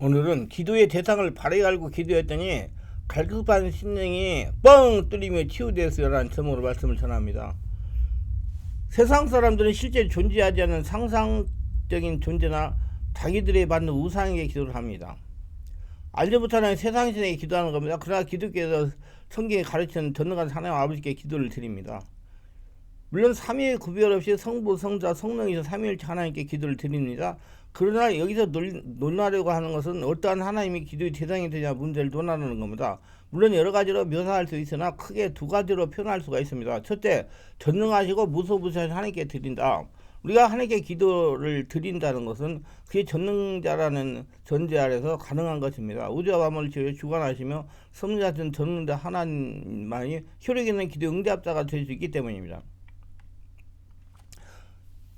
오늘은 기도의 대상을 바르게 알고 기도했더니 갈급한 심령이 뻥 뚫리며 치유되었어요라는 제목으로 말씀을 전합니다. 세상 사람들은 실제 존재하지 않는 상상적인 존재나 자기들이 받는 우상에게 기도를 합니다. 알지 못하는 세상 신에게 기도하는 겁니다. 그러나 기독교에서 성경이 가르치는 전능한 하나님 아버지께 기도를 드립니다. 물론 삼위의 구별 없이 성부, 성자, 성령이서 삼위일체 하나님께 기도를 드립니다. 그러나 여기서 논하려고 하는 것은 어떠한 하나님이 기도의 대상이 되냐 문제를 논하는 겁니다. 물론 여러 가지로 묘사할 수 있으나 크게 두 가지로 표현할 수가 있습니다. 첫째, 전능하시고 무소부사하신 하나님께 드린다. 우리가 하나님께 기도를 드린다는 것은 그의 전능자라는 전제 아래서 가능한 것입니다. 우주와 만물을 지어 주관하시며 섭리하신 전능자 하나님만이 효력 있는 기도 응답자가 될 수 있기 때문입니다.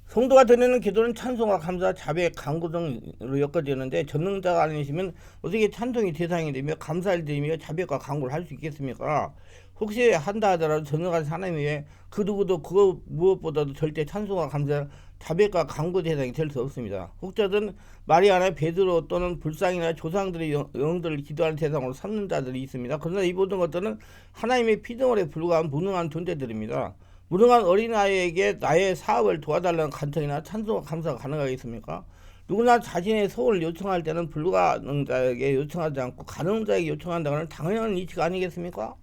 성도가 드리는 기도는 찬송과 감사, 자백, 간구 등으로 엮어지는데 전능자가 아니시면 어떻게 찬송이 대상이 되며 감사를 드리며 자백과 간구를 할 수 있겠습니까? 혹시 한다 하더라도 전능한 하나님 외에 그 누구도 그거 무엇보다도 절대 찬송과 감사, 자백과 간구 대상이 될 수 없습니다. 혹자든 마리아나 베드로 또는 불상이나 조상들의 영들을 기도하는 대상으로 삼는 자들이 있습니다. 그러나 이 모든 것들은 하나님의 피조물에 불과한 무능한 존재들입니다. 무능한 어린아이에게 나의 사업을 도와달라는 간청이나 찬송과 감사가 가능하겠습니까? 누구나 자신의 소원을 요청할 때는 불가능자에게 요청하지 않고 가능자에게 요청한다는 당연한 이치가 아니겠습니까?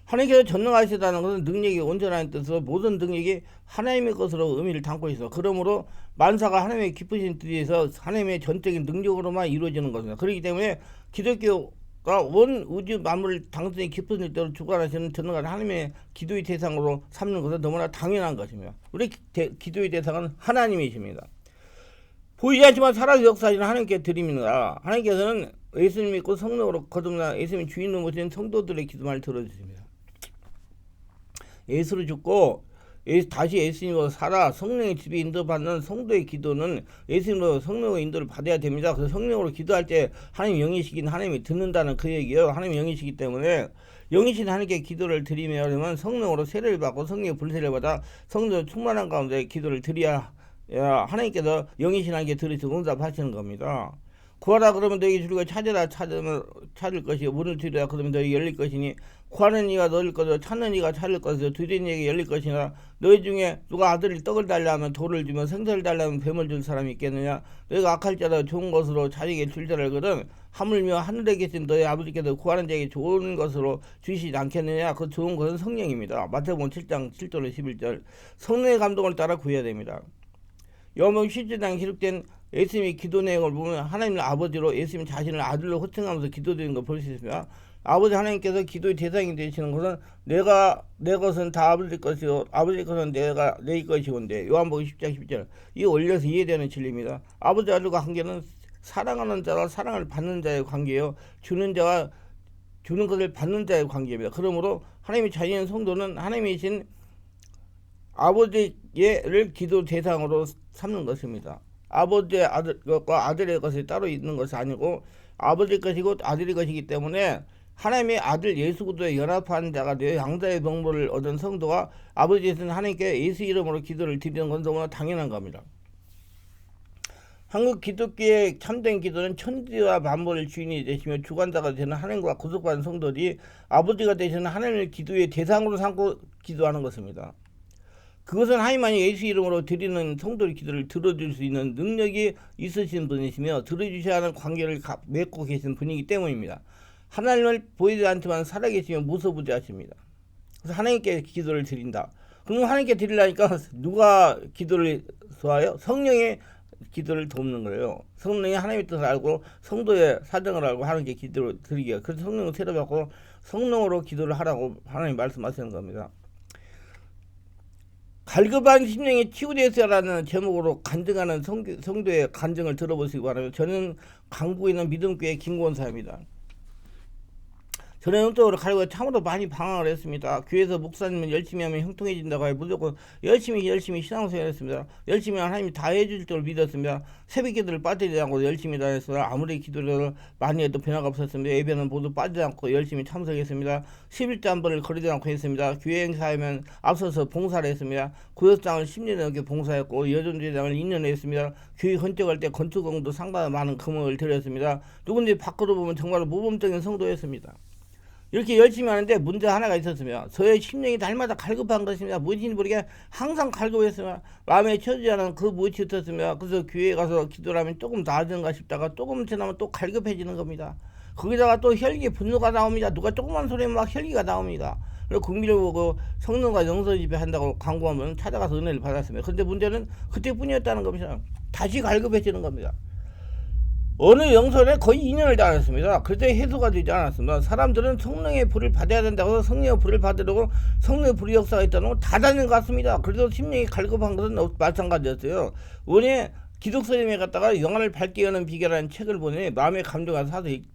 하나님께서 전능하시다는 것은 능력이 온전한 뜻으로 모든 능력이 하나님의 것으로 의미를 담고 있어. 그러므로 만사가 하나님의 기쁘신 뜻에서 하나님의 전적인 능력으로만 이루어지는 것입니다. 그렇기 때문에 기독교가 온 우주 만물을 당신의 기쁘신 뜻대로 주관하시는 전능한 하나님의 기도의 대상으로 삼는 것은 너무나 당연한 것입니다. 우리 기도의 대상은 하나님이십니다. 보이지 않지만 살아서 역사하시는 하나님께 드립니다. 하나님께서는 예수님 믿고 성령으로 거듭나 예수님 주인으로 모신 성도들의 기도만을 들어주십니다. 예수를 죽고 다시 예수님으로 살아 성령의 집에 인도받는 성도의 기도는 예수님으로 성령의 인도를 받아야 됩니다. 그래서 성령으로 기도할 때 하나님 영이시긴 하나님이 듣는다는 그 얘기예요. 하나님 영이시기 때문에 영이신 하나님께 기도를 드리면 성령으로 세례를 받고 성령의 불세를 받아 성령 충만한 가운데 기도를 드려야 하나님께서 영이신 하나님께 들으시고 응답하시는 겁니다. 구하라 그러면 너에게 주리고 찾으라 찾으면 찾을 것이요 문을 두드리라 그러면 너에게 열릴 것이니 구하는 이가 너를 것이요 찾는 이가 찾을 것이요 두드리는 이에게 열릴 것이나 너희 중에 누가 아들이 떡을 달라 하면 돌을 주면 생선을 달라 하면 뱀을 줄 사람이 있겠느냐 너희가 악할 자라 좋은 것으로 자기에게 줄 줄 알거든 하물며 하늘에 계신 너희 아버지께서 구하는 자에게 좋은 것으로 주시지 않겠느냐 그 좋은 것은 성령입니다. 마태복음 7장 7절 11절 성령의 감동을 따라 구해야 됩니다. 요한복음 17장에 기록된 예수님의 기도 내용을 보면 하나님 아버지로 예수님 자신을 아들로 호칭하면서 기도드리는 걸 볼 수 있습니다. 아버지 하나님께서 기도의 대상이 되시는 것은 내 것은 다 아버지 것이요 아버지 것은 내가 내 것이온데 요한복음 10장 10절 이 올려서 이해되는 진리입니다. 아버지 아들과 관계는 사랑하는 자와 사랑을 받는 자의 관계요 주는 자와 주는 것을 받는 자의 관계입니다. 그러므로 하나님의 자녀인 성도는 하나님이신 아버지를 기도 대상으로 삼는 것입니다. 아버지의 것과 아들의 것이 따로 있는 것이 아니고 아버지 것이고 아들의 것이기 때문에 하나님의 아들 예수 그리스도에 연합한 자가 되어 양자의 병모를 얻은 성도가 아버지이신 하나님께 예수 이름으로 기도를 드리는 건 너무나 당연한 겁니다. 한국 기독교의 참된 기도는 천지와 만물의 주인이 되시며 주관자가 되는 하나님과 구속받은 성도들이 아버지가 되시는 하나님의 기도의 대상으로 삼고 기도하는 것입니다. 그것은 하나님만이 예수 이름으로 드리는 성도의 기도를 들어줄 수 있는 능력이 있으신 분이시며 들어주셔야 하는 관계를 맺고 계신 분이기 때문입니다. 하나님을 보이지 않지만 살아계시며 무소부재하십니다. 그래서 하나님께 기도를 드린다. 그럼 하나님께 드리려니까 누가 기도를 도와요? 성령의 기도를 돕는 거예요. 성령이 하나님의 뜻을 알고 성도의 사정을 알고 하나님께 기도를 드리게. 그래서 성령을 세례받고 성령으로 기도를 하라고 하나님 말씀하시는 겁니다. 갈급한 심령이 치유되었어라는 제목으로 간증하는 성도의 간증을 들어보시기 바랍니다. 저는 강구에 있는 믿음교회 김권사입니다. 전형적으로 가지고 참으로 많이 방황을 했습니다. 교회에서 목사님은 열심히 하면 형통해진다고 해 무조건 열심히 신앙생활 했습니다. 열심히 하나님이 다 해줄 줄 믿었습니다. 새벽 기도를 빠지지 않고 열심히 다녔습니다. 아무리 기도를 많이 해도 변화가 없었습니다. 예배는 모두 빠지지 않고 열심히 참석했습니다. 11조 한 번을 거리지 않고 했습니다. 교회 행사하면 앞서서 봉사를 했습니다. 구역장을 10년 넘게 봉사했고 여전대장을 2년 했습니다. 교회 건축할 때 건축공도 상당히 많은 금액을 들였습니다. 누군지 밖으로 보면 정말 모범적인 성도였습니다. 이렇게 열심히 하는데 문제 하나가 있었으며 저의 심령이 날마다 갈급한 것입니다. 무엇인지 모르게 항상 갈급했으며 마음에 쳐지지 않은 그 무엇이 있었으며 그래서 교회에 가서 기도를 하면 조금 나아지는가 싶다가 조금 지나면 또 갈급해지는 겁니다. 거기다가 또 혈기 분노가 나옵니다. 누가 조그만 소리면 막 혈기가 나옵니다. 그리고 국민을 보고 성령과 영성 지배한다고 광고하면 찾아가서 은혜를 받았습니다. 근데 문제는 그때뿐이었다는 겁니다. 다시 갈급해지는 겁니다. 어느 영설에 거의 2년을 다녔습니다. 그때 해소가 되지 않았습니다. 사람들은 성령의 불을 받아야 된다고 해서 성령의 불을 받으려고 성령의 불의 역사가 있다는 걸 다 다닌 것 같습니다. 그래도 심령이 갈급한 것은 마찬가지였어요. 원래 기독서님에 갔다가 영화를 밝게 여는 비결이라는 책을 보니 마음의 감동을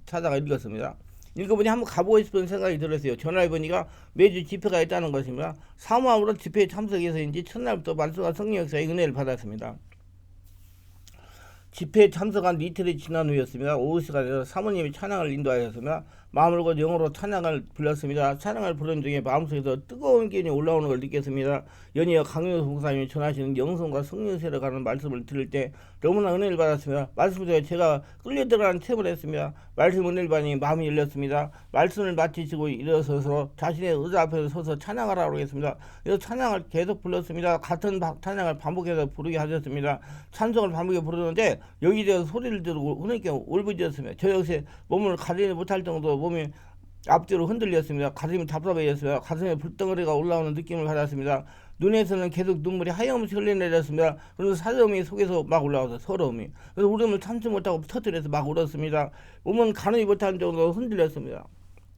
사다가 읽었습니다. 읽어보니 한번 가보고 싶은 생각이 들었어요. 전화해 보니까 매주 집회가 있다는 것입니다. 사모함으로 집회에 참석해서인지 첫날부터 말씀과 성령 역사의 은혜를 받았습니다. 집회에 참석한 이틀이 지난 후였습니다. 오후 시간에 사모님이 찬양을 인도하셨습니다. 마음을 곧 영어로 찬양을 불렀습니다. 찬양을 부른 중에 마음속에서 뜨거운 기운이 올라오는 걸 느꼈습니다. 연이어 강윤호 목사님이 전하시는 영성과 성령 세례 가는 말씀을 들을 때 너무나 은혜를 받았습니다. 말씀 중에 제가 끌려 들어가는 체험을 했습니다. 말씀 은혜를 받니 마음이 열렸습니다. 말씀을 마치시고 일어서서 자신의 의자 앞에서 서서 찬양하라고 했습니다. 그래서 찬양을 계속 불렀습니다. 같은 찬양을 반복해서 부르게 하셨습니다. 찬송을 반복해 부르는데 여기저기 소리를 들고 흐느끼 울부짖었습니다. 저 역시 몸을 가리지 못할 정도로 몸이 앞뒤로 흔들렸습니다. 가슴이 답답해졌습니다. 가슴에 불덩어리가 올라오는 느낌을 받았습니다. 눈에서는 계속 눈물이 하염없이 흘러내렸습니다. 그래서 사정이 속에서 막 올라와서 서러움이. 그래서 울음을 참지 못하고 터뜨려서 막 울었습니다. 몸은 가누지 못하는 정도로 흔들렸습니다.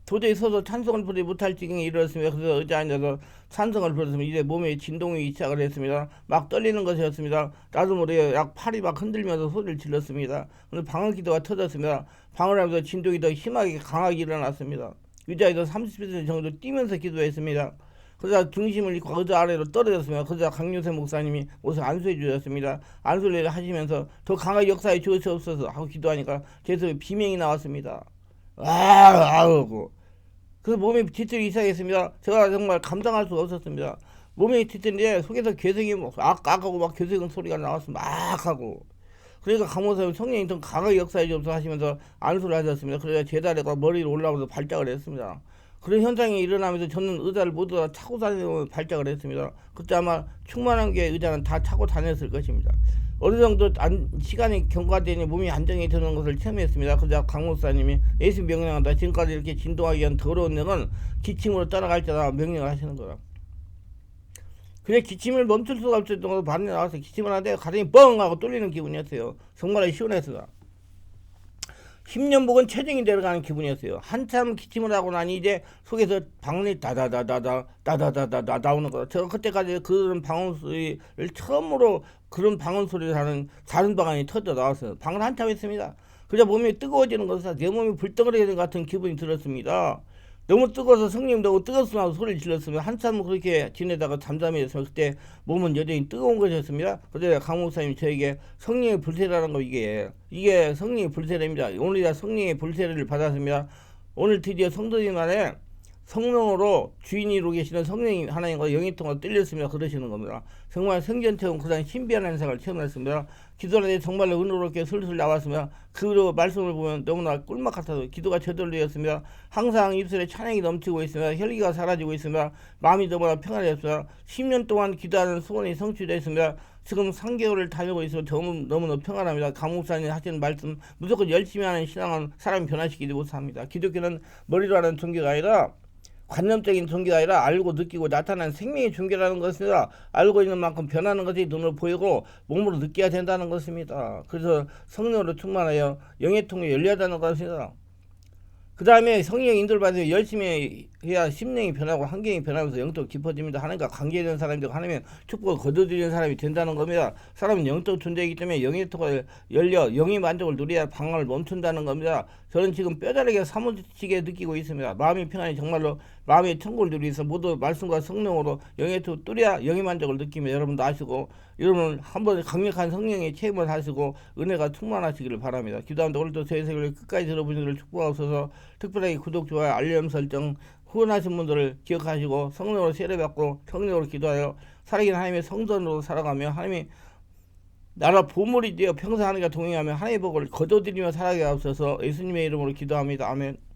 도저히 서서 찬송을 부르지 못할 지경에 이르렀습니다. 그래서 의자에 앉아서 찬송을 부르었습니다. 이제 몸에 진동이 시작을 했습니다. 막 떨리는 것이었습니다. 나도 모르게 약 팔이 막 흔들면서 소리를 질렀습니다. 그래서 방언 기도가 터졌습니다. 방언을 하면서 진동이 더 심하게 강하게 일어났습니다. 의자에서 30cm 정도 뛰면서 기도했습니다. 그러자 중심을 잃고 의자 아래로 떨어졌습니다. 그러자 강윤세 목사님이 옷을 안수해 주셨습니다. 안수를 하시면서 더 강하게 역사에 주시옵소서 하고 기도하니까 제 속에 비명이 나왔습니다. 아우 그래서 몸이 뒤틀기 시작했습니다. 제가 정말 감당할 수가 없었습니다. 몸이 뒤틀는데 속에서 괴성이 악하고 막 괴성 소리가 나왔어 막 하고. 그러니까 강목사님 성령이 더 강하게 역사해 주옵소서 하시면서 안수를 하셨습니다. 그래서 제 다리가 머리로 올라오면서 발작을 했습니다. 그런 현상이 일어나면서 저는 의자를 모두 다 차고 다니면서 발작을 했습니다. 그때 아마 충만한 게 의자는 다 차고 다녔을 것입니다. 어느 정도 시간이 경과되니 몸이 안정이 되는 것을 체험했습니다. 그러자 강 목사님이 예수 명령한다. 지금까지 이렇게 진동하기 위한 더러운 영은 기침으로 따라갈 때다 명령을 하시는 거라. 그래 기침을 멈출 수가 없을 정도로 반응이 나와서 기침을 하는데 가슴이 뻥 하고 뚫리는 기분이었어요. 정말 시원했어요. 10년 묵은 체중이 내려가는 기분이었어요. 한참 기침을 하고 나니 이제 속에서 방언이 다다다다다 나오는 거예요. 제가 그때까지 그런 방언 소리를 처음으로 그런 방언 소리를 하는 다른 방언이 터져 나왔어요. 방언 한참 했습니다. 그저 몸이 뜨거워지는 것은 내 몸이 불덩어리 같은 기분이 들었습니다. 너무 뜨거워서 성님 너무 뜨겁습니다 하고 소리를 질렀습니다. 한참 그렇게 지내다가 잠잠해서 그때 몸은 여전히 뜨거운 것이었습니다. 그때 강 목사님이 저에게 성령의 불세라는 거 이게 성령의 불세입니다. 오늘이야 성령의 불세를 받았습니다. 오늘 드디어 성도님 안에 성령으로 주인이로 계시는 성령이 하나님과 영이 통해 뚫렸습니다. 그러시는 겁니다. 정말 생전처럼 그런 신비한 현상을 체험했습니다. 기도할 때 정말로 은혜롭게 슬슬 나왔습니다. 그 말씀을 보면 너무나 꿀맛 같아서 기도가 저절로 되었습니다. 항상 입술에 찬양이 넘치고 있습니다. 혈기가 사라지고 있습니다. 마음이 너무나 평안했습니다. 10년 동안 기도하는 소원이 성취되었습니다. 지금 3개월을 달려고 있어 너무나 평안합니다. 강 목사님 하시는 말씀 무조건 열심히 하는 신앙은 사람이 변화시키지 못합니다. 기독교는 머리로 하는 종교가 아니라 관념적인 종교가 아니라 알고 느끼고 나타나는 생명의 종교라는 것입니다. 알고 있는 만큼 변하는 것이 눈으로 보이고 몸으로 느껴야 된다는 것입니다. 그래서 성령으로 충만하여 영의 통에 열려야 한다는 것입니다. 그 다음에 성령 인도를 받아서 열심히 해야 심령이 변하고 환경이 변하면서 영적 깊어집니다. 하나님과 관계된 사람들 하나님의 축복을 거둬들이는 사람이 된다는 겁니다. 사람은 영적 존재이기 때문에 영의 토가 열려 영의 만족을 누려야 방황을 멈춘다는 겁니다. 저는 지금 뼈저리게 사무치게 느끼고 있습니다. 마음의 평안이 정말로 마음의 천국을 누리기 위해서 모두 말씀과 성령으로 영의 토 뚫어야 영의 만족을 느끼며 여러분도 아시고 여러분 한번 강력한 성령의 체험을 하시고 은혜가 충만하시기를 바랍니다. 기도합니다. 오늘도 저희 설교를 끝까지 들어보신 것을 축복하옵소서. 특별하게 구독, 좋아요, 알림 설정 후원하신 분들을 기억하시고 성령으로 세례받고 성령으로 기도하여 살아계신 하나님의 성전으로 살아가며 하나님의 나라 보물이 되어 평생 하나님과 동행하며 하나님의 복을 거둬들이며 살아가게 하옵소서. 예수님의 이름으로 기도합니다. 아멘.